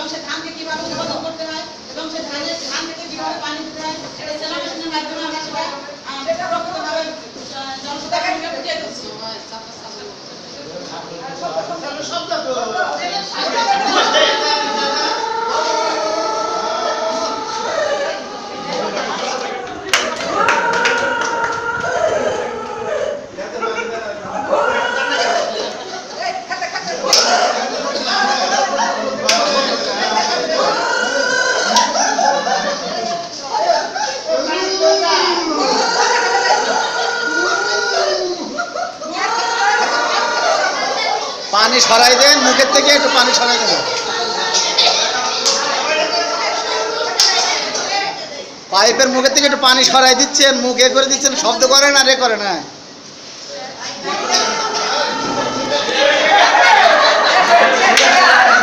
এবং সে ধানকে কিভাবে উৎপাদন করতে হয় এবং সে ধান থেকে কিভাবে পানি দিতে হয় এটা সেলা মেশিনের মাধ্যমে আমরা সেটা প্রকৃতভাবে জনসাধারণকে বুঝিয়ে দিচ্ছি। পানি সরাই দেন, মুখের থেকে একটু পানি সরাই দেবেন। পাইপের মুখের থেকে একটু পানি সরাই দিচ্ছেন, মুখ এ করে দিচ্ছেন, শব্দ করে না, রে করে না।